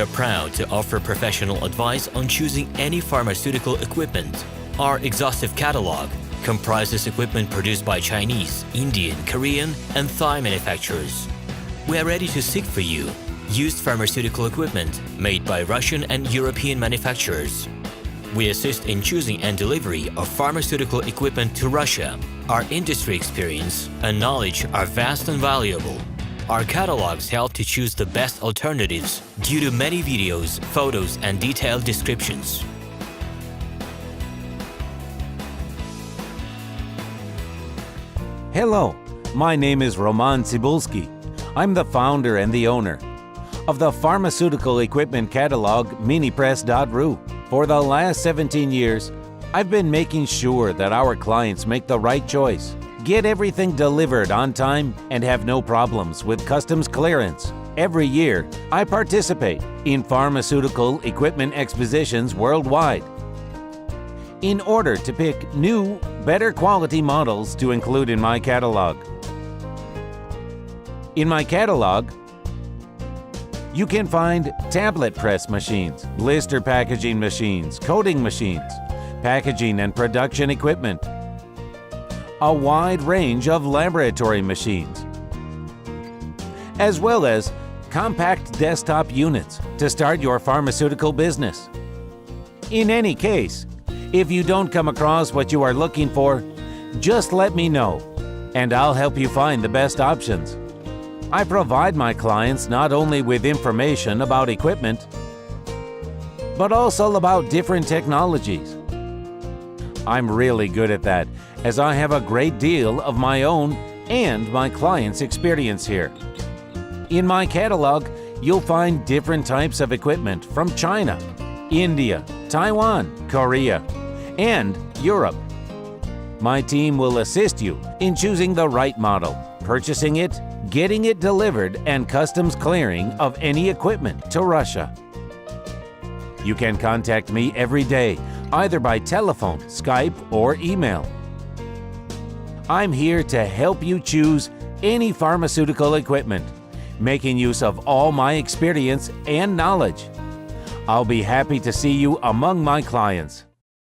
We're proud to offer professional advice on choosing any pharmaceutical equipment. Our exhaustive catalog comprises equipment produced by Chinese, Indian, Korean, and Thai manufacturers. We are ready to seek for you used pharmaceutical equipment made by Russian and European manufacturers. We assist in choosing and delivery of pharmaceutical equipment to Russia. Our industry experience and knowledge are vast and valuable. Our catalogs help to choose the best alternatives due to many videos, photos, and detailed descriptions. Hello, my name is Roman Cybulski. I'm the founder and the owner of the pharmaceutical equipment catalog minipress.ru. For the last 17 years, I've been making sure that our clients make the right choice, get everything delivered on time, and have no problems with customs clearance. Every year, I participate in pharmaceutical equipment expositions worldwide in order to pick new, better quality models to include in my catalog. In my catalog, you can find tablet press machines, blister packaging machines, coating machines, packaging and production equipment, a wide range of laboratory machines, as well as compact desktop units to start your pharmaceutical business. In any case, if you don't come across what you are looking for, just let me know, and I'll help you find the best options. I provide my clients not only with information about equipment, but also about different technologies. I'm really good at that, as I have a great deal of my own and my clients' experience here. In my catalog, you'll find different types of equipment from China, India, Taiwan, Korea, and Europe. My team will assist you in choosing the right model, purchasing it, getting it delivered, and customs clearing of any equipment to Russia. You can contact me every day, either by telephone, Skype, or email. I'm here to help you choose any pharmaceutical equipment, making use of all my experience and knowledge. I'll be happy to see you among my clients.